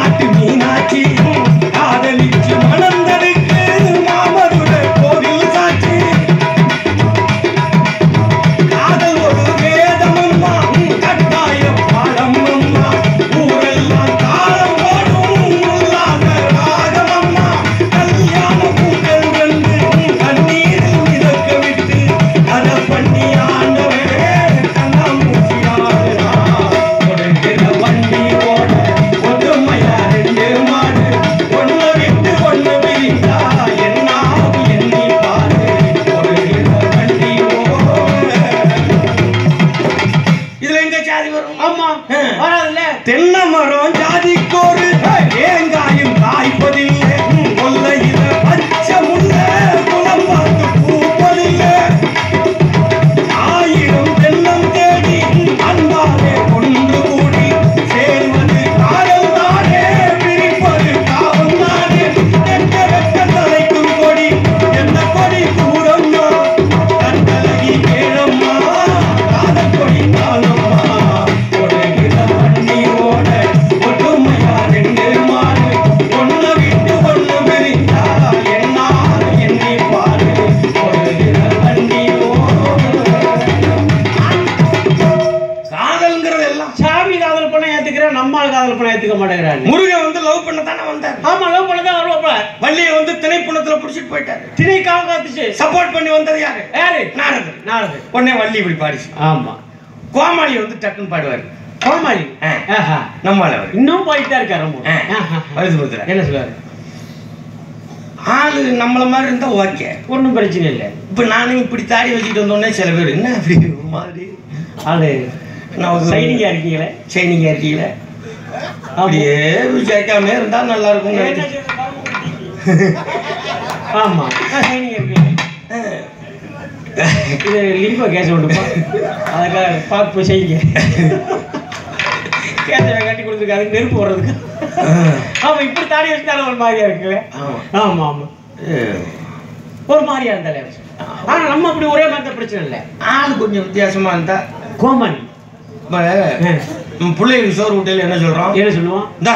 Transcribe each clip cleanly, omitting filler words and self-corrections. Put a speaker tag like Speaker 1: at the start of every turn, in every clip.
Speaker 1: நாட்டு மீனாட்சி காதலிச்சு மணந்ததுக்கு மாமதுர கோவில் சாட்சி காதல் ஒரு வேதமம்மா கட்டாய பாடம் அம்மா ஊரெல்லாம் தாளம் போடும் உல்லாச ராகமம்மா கல்யாண பூக்கள் வந்து கண்ணீரில் மிதக்க விட்டு அதை பண்ணி ஆண்டவே கண்ணாமூச்சி ஆடுறா கொடுக்கிற வண்டி ஓட ஒற்றுமையா ரெண்டு மாடு ஒண்ணு விட்டு ஒண்ணு விரிந்தா என்னாவும் எண்ணி பாரு கொடுக்கிற வண்டி ஓட இதுல எங்க ஜாதி வரும்
Speaker 2: ஆமா வராதுல்ல
Speaker 1: தென்னை மரம் ஜாதிக்கோரு தேங்காயும் காய்ப்பதில்லை கொல்லையில பச்சை முள்ள குணம் பார்த்து பூப்பதில்லை ஆயிரம் தென்னம் தேடி அன்பாலே கொண்டு கூடி சேர்வது காதல் தானே பிரிப்பது காவல் தானே எட்ட வெட்ட தலைக்கும் கொடி எந்த கொடி தூரம்மா கண்டலகி கேளம்மா காதல் கொடி காலம்மா கொடுகிற வண்டி ஓட ஒற்றுமையா ரெண்டு மாடு ஒண்ணு விட்டு ஒண்ணு பிரிந்தா என்னால எண்ணி பாரு கொடுகிற வண்டி ஓட காதல்ங்கிறது எல்லாம்
Speaker 2: சாமி காதல் பண்ண ஏத்துக்கிறேன் நம்மால் காதல் பண்ண ஏத்துக்க மாட்டேங்கிறாரு
Speaker 1: முருகன் வந்து லவ் பண்ண தானே வந்தார்
Speaker 2: ஆமா லவ் பண்ணதான் வருவாப்ல
Speaker 1: வள்ளியை வந்து திணைப்புணத்துல புடிச்சிட்டு போயிட்டாரு
Speaker 2: திணைக்காக காத்துச்சு
Speaker 1: சப்போர்ட் பண்ணி வந்தது யாரு
Speaker 2: யாரு
Speaker 1: நாரதர்
Speaker 2: நாரது
Speaker 1: உடனே வள்ளி இப்படி பாடிச்சு
Speaker 2: ஆமா
Speaker 1: கோமாளி வந்து டக்குன்னு பாடுவாரு
Speaker 2: கோமாளி ஆஹா
Speaker 1: நம்மால அவர்
Speaker 2: இன்னும் போயிட்டு தான் இருக்காரு ரொம்ப
Speaker 1: வருது பத்திர
Speaker 2: என்ன சொல்லுவாரு
Speaker 1: ஆளு நம்மள மாதிரி இருந்தா ஓகே
Speaker 2: ஒன்றும் பிரச்சனை இல்லை
Speaker 1: இப்ப நானும் இப்படி தாடி வச்சுட்டு வந்தோடனே சில பேர் என்ன அப்படி ஒரு மாதிரி
Speaker 2: ஆளு
Speaker 1: நான்
Speaker 2: சைனிங்கா இருக்கீங்களே
Speaker 1: சைனிங்கா இருக்கீங்களே அப்படியே கேட்காம இருந்தா நல்லா இருக்கும்
Speaker 2: ஆமா சைனிங்கா இருக்கீங்க இது லிம்போ கேஸ் ஒன்றுப்பா அதுக்காக பார்த்து செய்யுங்க கேஸை கட்டி கொடுத்துருக்காரு நெருப்பு வர்றதுக்கு ஆமா இப்படி தாடி வச்சுட்டாலும் ஒரு மாதிரியா இருக்குல்ல ஆமா ஆமா ஒரு மாதிரியா இருந்தாலே ஆனா நம்ம அப்படி ஒரே மாதிரி பிரச்சனை இல்லை
Speaker 1: ஆளு கொஞ்சம் வித்தியாசமா இருந்தா
Speaker 2: கோமாளி
Speaker 1: பிள்ளைகளுக்கு சோறு விட்டையில என்ன சொல்றோம்
Speaker 2: என்ன சொல்லுவோம்
Speaker 1: இந்தா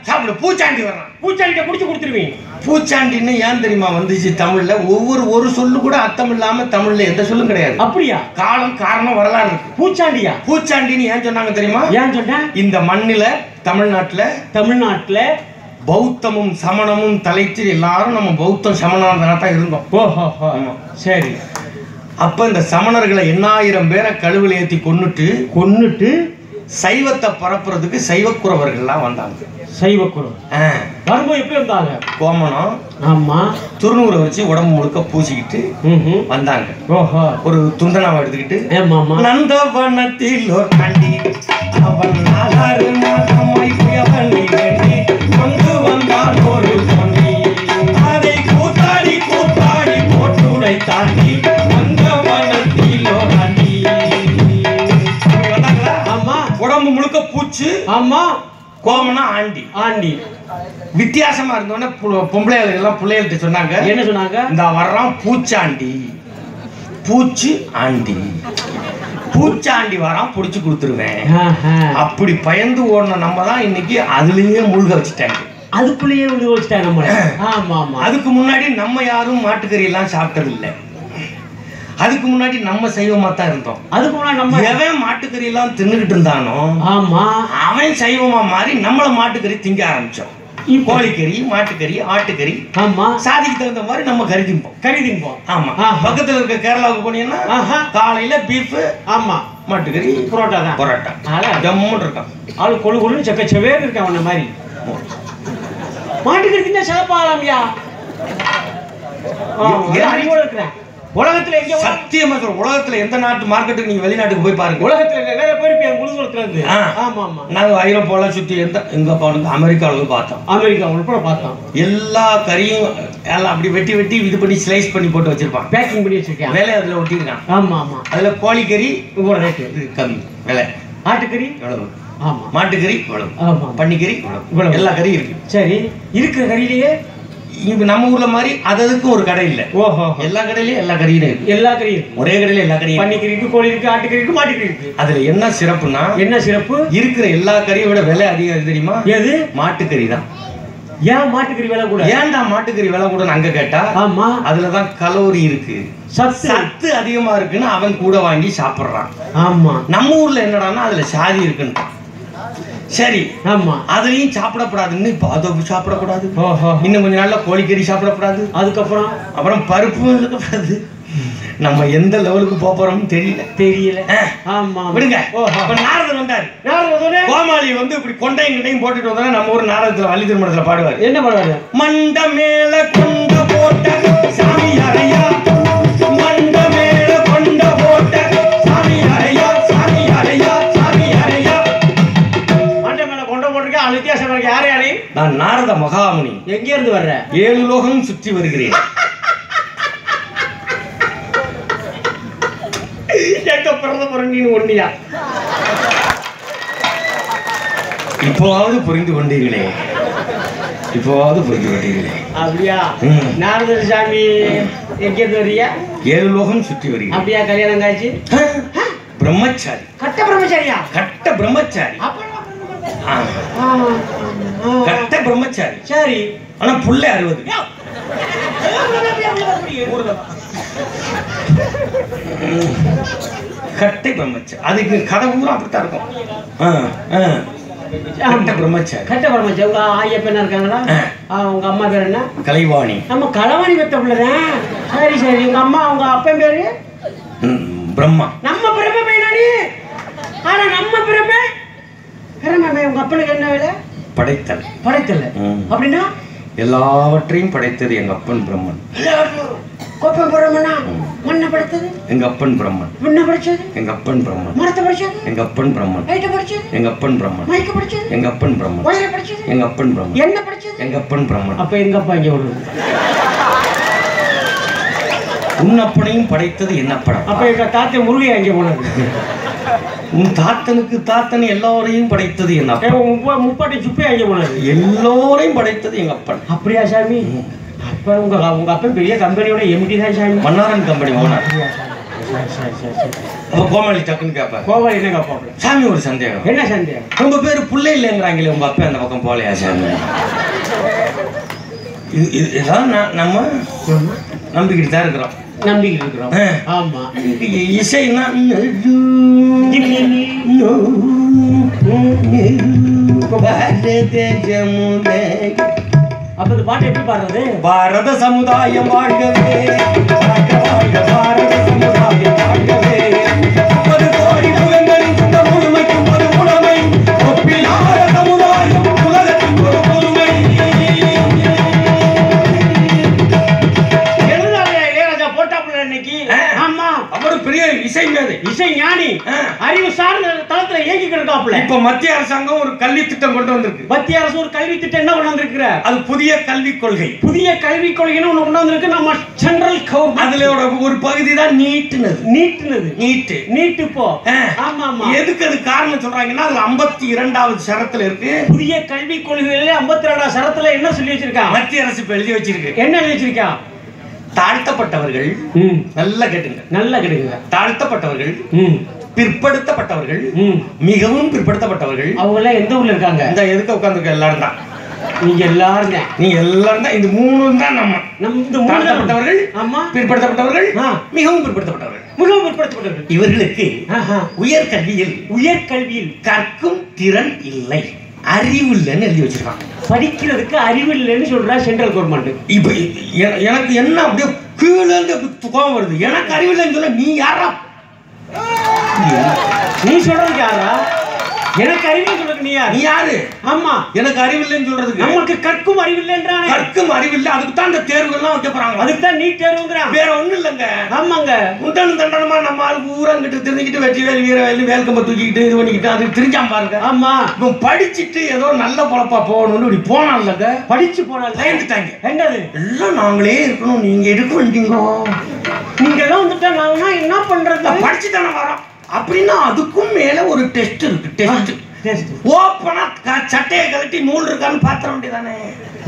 Speaker 1: சாப்பிடு பூச்சாண்டி வர்றான்
Speaker 2: பூச்சாண்டிட்ட பிடிச்சி கொடுத்துருவீங்க
Speaker 1: பூச்சாண்டின்னு ஏன் தெரியுமா வந்துச்சு தமிழ்ல ஒரு சொல்லு கூட அர்த்தம் இல்லாம தமிழ்ல எந்த சொல்லும் கிடையாது
Speaker 2: அப்படியா
Speaker 1: காலம் காரணம் வரலாறு இருக்கு
Speaker 2: பூச்சாண்டியா
Speaker 1: பூச்சாண்டின்னு ஏன் சொன்னாங்க தெரியுமா
Speaker 2: ஏன் சொன்னேன்
Speaker 1: இந்த மண்ணில தமிழ்நாட்டுல பௌத்தமும் சமணமும் தலைத்து எல்லாரும் நம்ம பௌத்தம் சமணம் தான் இருந்தோம்
Speaker 2: ஓஹோ சரி
Speaker 1: அப்ப இந்த சமணர்களை 8000 பேரை கழுவில் ஏத்தி கொன்னுட்டு சைவத்தை பரப்புறதுக்கு சைவக்குறவர்கள்லாம் வந்தாங்க
Speaker 2: சைவக்குறவர் வரும்போது எப்படி வந்தாங்க
Speaker 1: கோமணம்
Speaker 2: ஆமா
Speaker 1: துருநூரை வச்சு உடம்பு முழுக்க பூசிக்கிட்டு வந்தாங்க
Speaker 2: ஓஹோ ஒரு
Speaker 1: துண்டனாவை எடுத்துக்கிட்டு
Speaker 2: ஆமா
Speaker 1: நந்தவனத்தில் ஒரு கண்டி அவன் நாலாறு மாதமாய் புயவனை வேண்டி கொண்டு வந்தான் ஒரு பொன்னி அதை கூத்தாடி போட்டுடை தாண்டி நந்தவனத்தில் ஒரு கண்டி
Speaker 2: ஆமா
Speaker 1: உடம்பு முழுக்க பூச்சு
Speaker 2: ஆமா
Speaker 1: கோமனா ஆண்டி வித்தியாசமா இருந்தோடனே பொம்பளைகள் எல்லாம் பிள்ளைகள்கிட்ட சொன்னாங்க
Speaker 2: என்ன சொன்னாங்க
Speaker 1: இந்த வர்றான் பூச்சாண்டி வரான் புடிச்சு கொடுத்துருவேன் அப்படி பயந்து ஓடின நம்ம தான் இன்னைக்கு அதுலயே மூழ்க வச்சுட்டாங்க
Speaker 2: அதுக்குள்ளேயே மூழ்க வச்சுட்டாங்க நம்ம ஆமா ஆமா
Speaker 1: அதுக்கு முன்னாடி நம்ம யாரும் மாட்டுக்கறி எல்லாம் சாப்பிட்டது இல்லை அதுக்கு முன்னாடி நம்ம சைவமா தான் இருந்தோம்
Speaker 2: அதுக்கு முன்னாடி நம்ம
Speaker 1: எவன் மாட்டுக்கறி எல்லாம் தின்னுகிட்டு இருந்தானோ
Speaker 2: ஆமா
Speaker 1: அவன் சைவமா மாறி நம்மள மாட்டுக்கறி திங்க ஆரம்பிச்சோம் கோழிக்கறி மாட்டுக்கறி ஆட்டுக்கறி
Speaker 2: ஆமா
Speaker 1: சாதிக்கு தகுந்த மாதிரி நம்ம கறி திம்போம் ஆமா பக்கத்துல இருக்க கேரளாவுக்கு போனீங்கன்னா காலையில பீஃப்
Speaker 2: ஆமா
Speaker 1: மாட்டுக்கறி பரோட்டா ஜம்முன்னு இருக்கான்
Speaker 2: ஆளு கொழு செக்கச்சவே இருக்கான் அவன மாதிரி மாட்டுக்கறி தின்னா சிறப்பாகலாம்யா இருக்கிறேன் உலகத்துல எங்க
Speaker 1: சத்தியமா சொல்ற உலகத்துல எந்த நாட்டு மார்க்கெட்டுக்கு நீங்க வெளிநாட்டுக்கு போய் பாருங்க
Speaker 2: உலகத்துல வேற போயிருப்பீங்க முழுசுல இருந்து ஆமா ஆமா
Speaker 1: நாங்க ஐரோப்பால சுத்தி எங்க போனோம் அமெரிக்காவுக்கு பார்த்தோம்
Speaker 2: அமெரிக்கா உள்பட பார்த்தோம்
Speaker 1: எல்லா கறியும் எல்லாம் அப்படி வெட்டி இது பண்ணி ஸ்லைஸ் பண்ணி போட்டு வச்சிருப்பான்
Speaker 2: பேக்கிங் பண்ணி வச்சிருக்கேன்
Speaker 1: வேலை அதுல ஒட்டிருக்கான்
Speaker 2: ஆமா ஆமா
Speaker 1: அதுல கோழிக்கறி
Speaker 2: இவ்வளவு ரேட்டு
Speaker 1: கம்மி விலை
Speaker 2: ஆட்டுக்கறி
Speaker 1: எவ்வளவு
Speaker 2: ஆமா
Speaker 1: மாட்டுக்கறி இவ்வளவு
Speaker 2: ஆமா
Speaker 1: பன்னிக்கறி இவ்வளவு எல்லா கறியும் இருக்கு
Speaker 2: சரி இருக்கிற கறியிலேயே
Speaker 1: இப்ப நம்ம ஊர்ல மாதிரி அதுக்கும் ஒரு கடை இல்ல.
Speaker 2: ஓஹோ.
Speaker 1: எல்லா கடையிலயும் எல்லா கறியும் இருக்கு.
Speaker 2: எல்லா கறியும் இருக்கு.
Speaker 1: ஒரே கடையில எல்லா கறியும்.
Speaker 2: பன்னிக்கறி இருக்கு, கோழி இருக்கு, ஆட்டுக்கறி இருக்கு, மாட்டுக்கறி இருக்கு.
Speaker 1: அதுல என்ன சிறப்புனா,
Speaker 2: என்ன சிறப்பு? இருக்கிற
Speaker 1: எல்லா கறியை விட விலை அதிகம் தெரியுமா?
Speaker 2: எது?
Speaker 1: மாட்டுக்கறி தான்.
Speaker 2: ஏன் மாட்டுக்கறி விலை கூட?
Speaker 1: ஏன்டா மாட்டுக்கறி விலை கூட அங்க கேட்டா,
Speaker 2: ஆமா
Speaker 1: அதுலதான் கலோரி இருக்கு, சத்து அதிகமா இருக்குன்னு அவன் கூட வாங்கி சாப்பிடுறான். ஆமா. நம்ம ஊர்ல என்னடான்னா அதுல சாதி இருக்குன்னு. சரி, ஆமா, அதுலயும் சாப்பிடக்கூடாதுன்னு இப்ப அதை சாப்பிடக்கூடாது. இன்னும் கொஞ்ச நாள்ல கோழிக்கறி சாப்பிடக்கூடாது. அப்புறம் பருப்பு இருக்கக்கூடாது. நம்ம எந்த லெவலுக்கு போறோம் தெரியல. ஆமா, விடுங்க. நாரதர் வந்தாரு. கோமாளி வந்து இப்படி கொண்டையும் கிட்டையும் போட்டுட்டு வந்தா நம்ம ஊர் நாடகத்துல வள்ளி திருமணத்துல பாடுவாரு. என்ன பாடுவாரு? மண்ட மேல கொண்ட போட்ட சாமி அறையா, மண்ட மேல கொண்ட போட்ட சாமி அறையா, சாமி அறையா, சாமி அறையா. மண்ட மேல கொண்ட போட்டிருக்க அது வித்தியாசம் இருக்கு. யாரு யாரு? நான் நாரத மகாமுனி. எங்க இருந்து வர்ற? 7 லோகம் சுற்றி வருகிறேன். ஒன்னியா இப்போவாவது புரிந்து கொண்டீர்களே, இப்போவாவது புரிந்து கொண்டீர்களே. அப்படியா? நாரதர் சாமி எங்க வரியா? 7 லோகம் சுற்றி வருகிறேன். அப்படியா? கல்யாணம் காட்சி? பிரம்மச்சாரி. கட்ட பிரம்மச்சாரியா? கட்ட பிரம்மச்சாரி. கட்ட பிரம்மச்சாரி. சரி, ஆனா புள்ள 60. கட்டை பிரம்மச்சாரி. அதுக்கு கதை பூரா அப்படித்தான் இருக்கும். கட்ட பிரம்மச்சாரி. கட்ட பிரம்மச்சாரி. உங்க ஐயப்பன் இருக்காங்களா? உங்க அம்மா பேர் என்ன? கலைவாணி. நம்ம கலைவாணி பெத்த பிள்ளைதான். சரி சரி. உங்க அம்மா உங்க அப்பன் பேரு? பிரம்மா. நம்ம பிரம்ம பையனாடி. ஆனா நம்ம பிரம்ம உங்க அப்பனுக்கு என்ன வேலை? படைத்தல். படைத்தல் அப்படின்னா எல்லாவற்றையும் படைத்தது எங்க அப்பன் பிரம்மன். கோப்பன் பிரம்மனா? மண்ணை படைத்தது எங்க அப்பன் பிரம்மன். விண்ணை படைச்சது எங்க அப்பன் பிரம்மன். மரத்தை படைச்சது எங்க அப்பன் பிரம்மன். லைட்டை படைச்சது எங்க அப்பன் பிரம்மன். மைக்க படைச்சது எங்க அப்பன் பிரம்மன். வயலை படைச்சது எங்க அப்பன் பிரம்மன். என்ன படைச்சது எங்க அப்பன் பிரம்மன். அப்ப எங்க அப்பா இங்க வருது. உன்னப்பனையும் படைத்தது என்னப்படம். அப்ப எங்க தாத்தை முருகையா இங்க போனது. உன் தாத்தனுக்கு தாத்தன் எல்லாரையும் படைத்தது என் அப்பன். முப்பாட்டி சுப்பையா இங்க போனது. எல்லோரையும் படைத்தது எங்க அப்பன். அப்படியா சாமி? அப்ப உங்க அப்பன் பெரிய கம்பெனியோட எம்டி தான் சாமி. Mannaran company owner. அப்ப கோமாளி டக்குன்னு கேப்ப. கோமாளி என்ன கேப்பாப்ல? சாமி ஒரு சந்தேகம். என்ன சந்தேகம்? உங்க பேரு புள்ளை இல்லைங்கிறாங்களே, உங்க அப்பா அந்த பக்கம் போலையா சாமி? இதுதான் நம்ம நம்பிக்கிட்டு தான் இருக்கிறோம். நம்பிக்கிட்டு இருக்கிறோம். ஆமா. இசைனா அப்ப இந்த பாட்டு எப்படி பாடுறது? பாரத சமுதாயம் வாழ்கவே, பாரத சமுதாயம் வாழ்கவே, 30 கோடி முகங்களின் இந்த முழுமைக்கும் ஒரு உணவை ஒப்பில்லாத சமுதாயம் உலகத்தின் ஒரு பொறுமை. இளையராஜா போட்டாப்புல இன்னைக்கு. ஆமா, அவரு பெரிய இசை மேதை, இசை ஞானி, அறிவு சார்ந்த தளத்துல இயங்கிட்டு இருக்காப்புல. இப்ப மத்திய அரசாங்கம் ஒரு கல்வி திட்டம் கொண்டு வந்திருக்கு. மத்திய அரசு ஒரு கல்வி திட்டம் என்ன கொண்டு வந்திருக்கு? அது புதிய கல்விக் கொள்கை. புதிய கல்விக் கொள்கைன்னு ஒண்ணு கொண்டு வந்திருக்கு நம்ம சென்ட்ரல் கவர்மெண்ட். அதுல ஒரு பகுதி தான் நீட். இப்போ ஆமா ஆமா. எதுக்கு அது காரணம் சொல்றாங்கன்னா, அதுல 52வது சரத்துல இருக்கு. புதிய கல்விக் கொள்கையில 52வது சரத்துல என்ன சொல்லி வச்சிருக்கா மத்திய அரசு இப்ப எழுதி வச்சிருக்கு? என்ன எழுதி வச்சிருக்கா? தாழ்த்தப்பட்டவர்கள், நல்லா கேட்டுங்க, தாழ்த்தப்பட்டவர்கள், பிற்படுத்தப்பட்டவர்கள், மிகவும் பிற்படுத்தப்பட்டவர்கள், அவங்க எல்லாம் எந்த ஊர்ல இருக்காங்க? இந்த எதுக்கு உட்கார்ந்துருக்க எல்லாரும் தான். நீங்க எல்லாரும் தான். இந்த 3 தான் நம்ம இந்த தாழ்த்தப்பட்டவர்கள், ஆமா, பிற்படுத்தப்பட்டவர்கள், மிகவும் பிற்படுத்தப்பட்டவர்கள். இவர்களுக்கு உயர்கல்வியில் கற்கும் திறன் இல்லை, அறிவு இல்லைன்னு எழுதி வச்சிருக்கான். படிக்கிறதுக்கு அறிவு இல்லைன்னு சொல்றா சென்ட்ரல் கவர்மெண்ட். இப்ப எனக்கு என்ன அப்படியே கீழே இருந்து கோபம் வருது. எனக்கு அறிவு இல்லைன்னு சொல்ல நீ யாரா? நீ சொல்றதுக்கு யாரா? எனக்கு அறிவில்லை சொல்றதுக்கு நீ யாரு? ஆமா, எனக்கு அறிவில்லைன்னு சொல்றதுக்கு. நமக்கு கற்கும் அறிவில்லைன்றானே. கற்கும் அறிவில்லை, அதுக்கு தான் இந்த தேர்வுகள்லாம் வைக்க போறாங்க. அதுக்கு தான் நீட் தேர்வுங்கிறான், வேற ஒண்ணும் இல்லைங்க. ஆமாங்க, முந்தன் தண்டனமா நம்ம ஆளுக்கு ஊரங்கிட்டு தெரிஞ்சுக்கிட்டு வெற்றிவேல் வீரவேல் வேல்கம்ப தூக்கிக்கிட்டு இது பண்ணிக்கிட்டு அதுக்கு தெரிஞ்சாம பாருங்க. ஆமா, இப்போ படிச்சுட்டு ஏதோ நல்ல பொழப்பா போகணும்னு இப்படி போனா இல்லைங்க, படிச்சு போனாலும் பயந்துட்டாங்க. என்னது எல்லாம் நாங்களே இருக்கணும், நீங்க எடுக்க வேண்டிங்க, நீங்க எல்லாம் வந்துட்டா நாங்கன்னா என்ன பண்றது? படிச்சு தானே வரோம் அப்படின்னா அதுக்கும் மேல ஒரு டெஸ்ட் இருக்கு. டெஸ்ட் ஓப்பனா சட்டையை கழட்டி நூல் இருக்கான்னு பாத்திர வேண்டியதானே.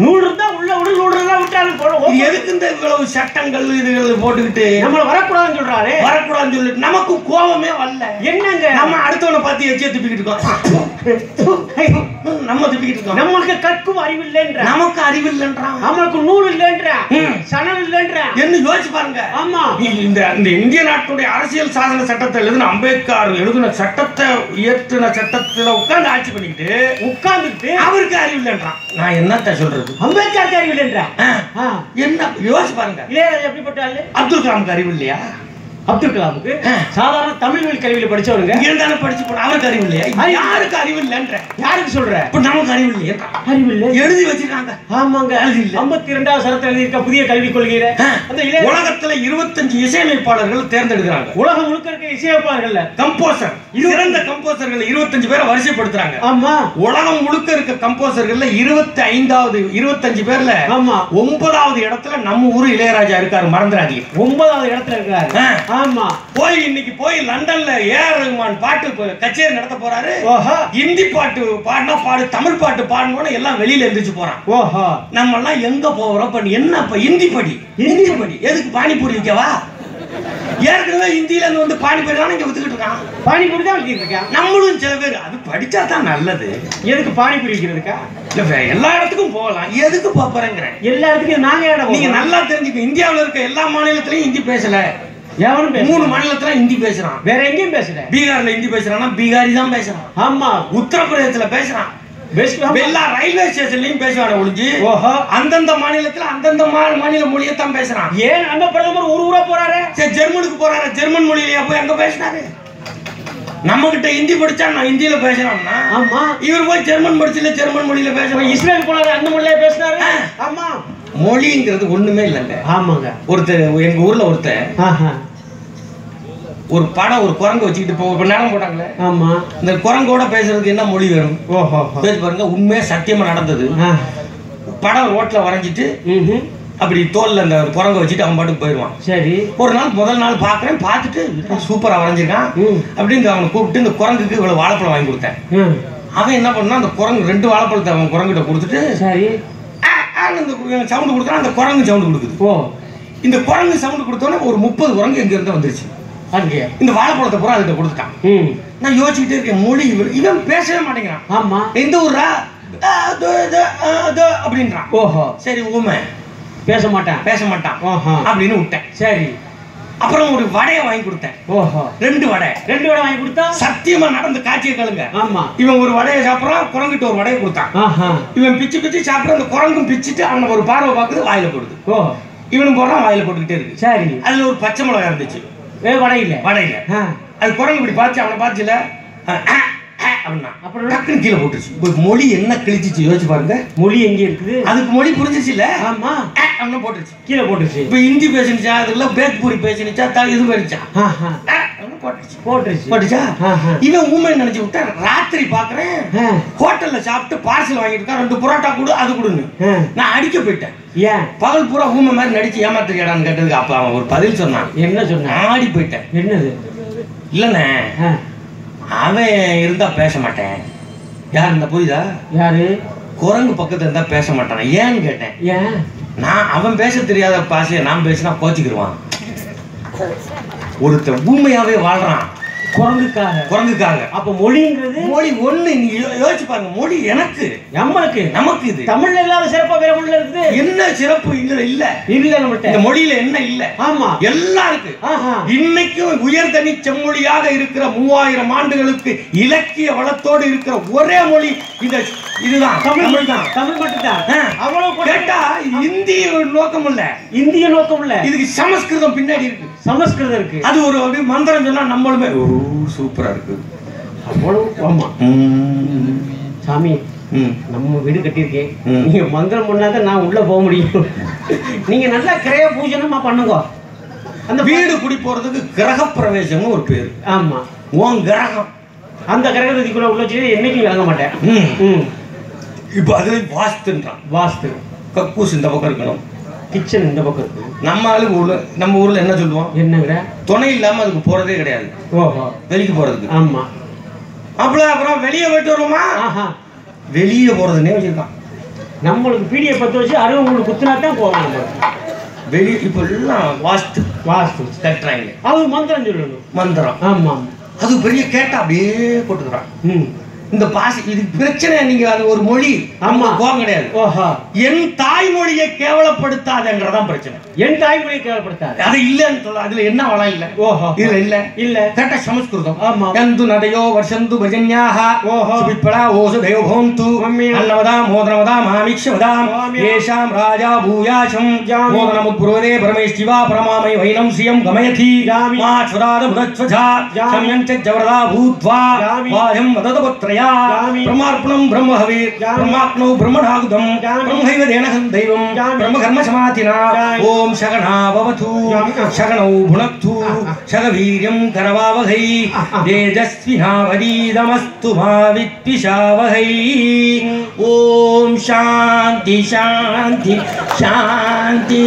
Speaker 2: நூல் இருந்தா உள்ள விடு, நூல் இருந்தா விட்டாலும் போடும்.
Speaker 1: எதுக்கு இந்த இவ்வளவு சட்டங்கள் இதுகள் போட்டுக்கிட்டு
Speaker 2: நம்மள வரக்கூடாதுன்னு சொல்றாரு.
Speaker 1: வரக்கூடாதுன்னு சொல்லிட்டு நமக்கு கோபமே வரல.
Speaker 2: என்னங்க
Speaker 1: நம்ம அடுத்தவனை பார்த்து எச்சிய துப்பிக்கிட்டு இருக்கோம். நம்ம துப்பிக்கிட்டு இருக்கோம்.
Speaker 2: நமக்கு கற்கும் அறிவு இல்லைன்ற,
Speaker 1: நமக்கு அறிவு இல்லைன்றான்,
Speaker 2: நமக்கு நூல் இல்லைன்ற, சணல் இல்லைன்ற
Speaker 1: என்ன யோசிச்சு பாருங்க.
Speaker 2: ஆமா,
Speaker 1: இந்த இந்திய நாட்டுடைய அரசியல் சாசன சட்டத்தை எழுதின அம்பேத்கர் எழுதின சட்டத்தை இயற்றின சட்டத்துல உட்கார்ந்து ஆட்சி பண்ணிக்கிட்டு அவருக்கு அறிவு இல்லைன்றான். நான் என்னத்த சொல்றது?
Speaker 2: அம்பேத்கர் அறிவு இல்லைன்றா
Speaker 1: என்ன யோசிச்சு பாருங்க.
Speaker 2: இளையராஜா எப்படிப்பட்டாரு?
Speaker 1: அப்துல் கலாமுக்கு அறிவு இல்லையா?
Speaker 2: அப்துல் கலாமுக்கு சாதாரண தமிழ் வழி கல்வியில படிச்சவருங்க.
Speaker 1: இருந்தானே படிச்சு போன அவருக்கு அறிவு இல்லையா? யாருக்கு அறிவு இல்லைன்ற?
Speaker 2: யாருக்கு சொல்ற? இப்ப
Speaker 1: நமக்கு அறிவு இல்லையா? அறிவு இல்லை எழுதி வச்சிருக்காங்க.
Speaker 2: ஆமாங்க, 52வது சரத்தில் எழுதியிருக்க புதிய கல்விக் கொள்கையில அந்த
Speaker 1: உலகத்துல 25 இசையமைப்பாளர்கள் தேர்ந்தெடுக்கிறாங்க.
Speaker 2: உலகம் முழுக்க இருக்க இசையமைப்பாளர்கள்
Speaker 1: கம்போசர், சிறந்த கம்போசர்கள் 25 பேரை வரிசைப்படுத்துறாங்க.
Speaker 2: ஆமா,
Speaker 1: உலகம் முழுக்க இருக்க கம்போசர்கள்ல 25 பேர்ல ஆமா 9வது இடத்துல நம்ம ஊரு இளையராஜா இருக்காரு. மறந்துடாதீங்க,
Speaker 2: 9வது இடத்துல இருக்காரு. ஆமா,
Speaker 1: இன்னைக்கு போய் லண்டன்ல ஏஆர் ரஹ்மான் பாட்டு கச்சேரி நடத்த போறாரு. ஹிந்தி பாட்டு பாடினா பாடு, தமிழ் பாட்டு பாடணும்னு எல்லாம் வெளியில எழுந்திரிச்சு போறான். நம்ம எல்லாம் எங்க போறோம்? என்ன ஹிந்தி படி, ஹிந்தி படி எதுக்கு? பானிபூரி விற்கவா? ஏற்கனவே ஹிந்தியில இருந்து வந்து பானிபூரி தான் இங்க வித்துக்கிட்டு இருக்கான்.
Speaker 2: பானிபூரி தான் வித்துக்கிட்டு இருக்கான்.
Speaker 1: நம்மளும் சில பேர் அது படிச்சா தான் நல்லது.
Speaker 2: எதுக்கு பானிபூரி விற்கிறதுக்கா?
Speaker 1: எல்லா இடத்துக்கும் போகலாம், எதுக்கு போறேங்கிறேன்.
Speaker 2: எல்லா இடத்துக்கும் நாங்க இடம்.
Speaker 1: நீங்க நல்லா தெரிஞ்சுக்க, இந்தியாவில் இருக்க எல்லா மாநிலத்திலையும் ஹிந்தி பேசல. 3 மாநிலத்துல ஹிந்தி பேசுறான், வேற எங்கேயும் பேசல. பீகார்ல ஹிந்தி பேசுறான்னா பீகாரி தான் பேசுறான். ஆமா, உத்தரப்பிரதேசத்துல பேசுறான். எல்லா ரயில்வே ஸ்டேஷன்லயும் பேசுவாங்க ஒழிஞ்சு அந்தந்த மாநிலத்துல அந்தந்த மாநில மொழியத்தான் பேசுறான். ஏன் நம்ம பிரதமர் ஊரா போறாரு? ஜெர்மனுக்கு போறாரு, ஜெர்மன் மொழியிலயா போய் அங்க பேசினாரு? நம்ம கிட்ட ஹிந்தி படிச்சா நான் ஹிந்தியில பேசுறான்னா, ஆமா, இவர் போய் ஜெர்மன் படிச்சுல ஜெர்மன் மொழியில பேசுறான். இஸ்ரேல் போனாரு, அந்த மொழியில பேசுறாரு. ஆமா, மொழிங்கிறது ஒண்ணுமே இல்லைங்க. ஆமாங்க, ஒருத்தர் எங்க ஊர்ல ஒருத்தர் ஒரு படம், ஒரு குரங்கு வச்சுக்கிட்டு நேரம் போட்டாங்களே. ஆமா, இந்த குரங்கோட பேசுறதுக்கு என்ன மொழி வேணும்? பேசி பாருங்க, உண்மையா சத்தியமா நடந்தது. படம் ரோட்ல வரைஞ்சிட்டு அப்படி தோல்ல அந்த குரங்கை வச்சுட்டு அவன் பாட்டுக்கு போயிடுவான். சரி, ஒரு நாள் முதல் நாள் பாக்குறேன், பார்த்துட்டு சூப்பரா வரைஞ்சிருக்கான் அப்படின்னு அவனை கூப்பிட்டு இந்த குரங்குக்கு இவ்வளவு வாழைப்பழம் வாங்கி கொடுத்தேன். அவன் என்ன பண்ணா, அந்த குரங்கு 2 வாழைப்பழத்தை அவன் குரங்கிட்ட கொடுத்துட்டு சரி சவுண்ட் கொடுத்தா அந்த குரங்கு சவுண்ட் கொடுக்குது. இந்த குரங்கு சவுண்ட் கொடுத்தோன்னே ஒரு 30 குரங்கு எங்க இருந்து வந்துருச்சு. இந்த வாழைப்பழத்தை பூரா அதுகிட்ட கொடுத்துட்டான். நான் யோசிச்சுட்டே இருக்கேன், மொழி இவன் பேசவே மாட்டேங்கிறான். ஆமா, எந்த ஊரா அப்படின்றான். ஓஹோ, சரி, ஊமை பேச மாட்டான் அப்படின்னு விட்டேன். சரி, அப்புறம் ஒரு வடையை வாங்கி கொடுத்தேன். ஓஹோ, 2 வடை வாங்கி கொடுத்தா சத்தியமா நடந்த காட்சியை கேளுங்க. ஆமா, இவன் ஒரு வடையை சாப்பிடறான், குரங்கிட்ட ஒரு வடையை கொடுத்தான். இவன் பிச்சு சாப்பிட அந்த குரங்கும் பிச்சுட்டு அவனை ஒரு பார்வை பார்க்குது, வாயில போடுது. ஓ, இவனும் போறான், வாயில போட்டுக்கிட்டே இருக்கு. சரி, அதுல ஒரு பச்சை மிளகாய் இருந்துச்சு. வடையில அது குரங்கு இப்படி பார்த்து அவனை பார்த்துல அப்படின்னா அப்புறம் டக்குன்னு கீழே போட்டுருச்சு. மொழி என்ன கிழிச்சிச்சு யோசிச்சு பாருங்க. மொழி எங்க இருக்குது? அதுக்கு மொழி புரிஞ்சிச்சு இல்ல? ஆமா, அப்படின்னு போட்டுருச்சு, கீழே போட்டுருச்சு. இப்ப ஹிந்தி பேசினுச்சா, அதுல பேக்பூரி பேசினுச்சா, இது போயிடுச்சா, போட்டுருச்சா. இவன் ஊமை நினைச்சு விட்டா. ராத்திரி பாக்குறேன், ஹோட்டல்ல சாப்பிட்டு பார்சல் வாங்கிட்டு இருக்கான். 2 புரோட்டா கொடு, அது கொடுன்னு நான் அடிக்க போயிட்டேன். ஏன் பகல் பூரா ஊமை மாதிரி நடிச்சு ஏமாத்திரியாடான்னு கேட்டதுக்கு அப்ப அவன் ஒரு பதில் சொன்னான். என்ன சொன்னான்? ஆடி போயிட்டேன். என்னது? இல்லண்ணே, அவன் இருந்தா பேச மாட்டேன். யார் இந்த புரியுதா? யாரு? குரங்கு பக்கத்துல இருந்தா பேச மாட்டான். ஏன்னு கேட்டேன். ஏன்? நான் அவன் பேச தெரியாத பாசையை நான் பேசினா கோச்சிக்கிடுவான். ஒருத்தன் ஊமையாவே வாழ்றான் குரங்குக்காக. அப்ப மொழிங்கிறது மொழி ஒண்ணு. நீங்க யோசிச்சு பாருங்க, மொழி எனக்கு நமக்கு இது தமிழ்ல இல்லாத சிறப்பா வேற மொழியில இருக்குது. என்ன சிறப்பு இல்ல நம்மகிட்ட இந்த மொழியில என்ன இல்ல? ஆமா, எல்லாம் இருக்கு. இன்னைக்கும் உயர்தனி செம்மொழியாக இருக்கிற 3000 ஆண்டுகளுக்கு இலக்கிய வளத்தோடு இருக்கிற ஒரே மொழி இதுதான், தமிழ் தான். தமிழ் மட்டும் தான். அவ்வளவு கேட்டா இந்திய நோக்கம் இல்ல, இந்திய நோக்கம் இல்ல. இதுக்கு சமஸ்கிருதம் பின்னாடி இருக்கு. சமஸ்கிருதம் இருக்கு. அது ஒரு மந்திரம் சொன்னா நம்மளுமே சூப்பரா இருக்கு. அவ்வளவு. ஆமா சாமி, நம்ம வீடு கட்டியிருக்கேன், நீங்க மந்திரம் பண்ணாதான் நான் உள்ள போக முடியும். நீங்க நல்லா கிரக பூஜனமா பண்ணுங்க. அந்த வீடு குடி போறதுக்கு கிரக பிரவேசம்னு ஒரு பேரு. ஆமா, உன் கிரகம் அந்த கிரகத்துக்குள்ள உள்ள வச்சு என்னைக்கும் இறங்க மாட்டேன். இப்ப அது வாஸ்துன்றான். வாஸ்து கக்கூஸ் இந்த பக்கம் இருக்கணும், கிச்சன் இந்த பக்கம் இருக்கு. நம்ம ஊர்ல என்ன சொல்லுவோம்? என்னங்கிற துணை இல்லாம அதுக்கு போறதே கிடையாது. ஓஹோ, வெளிக்கு போறதுக்கு. ஆமா, அப்புறம் வெளியே போயிட்டு வருவோமா? வெளியே போறதுன்னே வச்சிருக்கான்.
Speaker 2: நம்மளுக்கு பீடியை பத்து வச்சு அருவங்களுக்கு குத்துனா தான் போவாங்க.
Speaker 1: வெளியே இப்போ எல்லாம் வாஸ்து கட்டுறாங்க.
Speaker 2: அது மந்திரம் சொல்லணும்.
Speaker 1: மந்திரம்.
Speaker 2: ஆமா. அது
Speaker 1: பெரிய கேட்டா அப்படியே போட்டுக்கிறான். இந்த பாசி இது பிரச்சனை. நீங்க அது ஒரு மொழி கோவம் கிடையாது. என் தாய்மொழியை கேவலப்படுத்தாதங்கிறதான் பிரச்சனை. என் தாய்மொழியை கேவலப்படுத்தாது அது இல்லன்னு சொல்ல. அதுல என்ன வளம் இல்ல. இதுல இல்ல இல்ல கேட்ட சமஸ்கிருதம். ஆமா. எந்து நதையோ வருஷந்து பஜன்யாஹ சுபிப்பளா ஓசு தேவபோந்து அன்னவதா மோதனவதா மாமிக்ஷவதாம் ஏஷாம் ராஜா பூயாசம் மோதனமுத்புரோதே பரமேஷ்டிவா பரமாமை வைனம் ஸ்ரீயம் கமயதி மா சுராத முதச்வஜா சம்யஞ்ச ஜவரதா பூத்வா வாயம் வததபத்ரய ब्रह्मार्पणं ब्रह्महवीर ब्रह्मात्मौ ब्रह्मणागुदं ब्रह्मैव देनहं दैवं ब्रह्मकर्म समाधिना ओम शगना भवतु शगनौ भुनक्तु शगवीर्यं करवावहै तेजस्विनावदीदमस्तु मा विद्विषावहै ओम शांति शांति शांति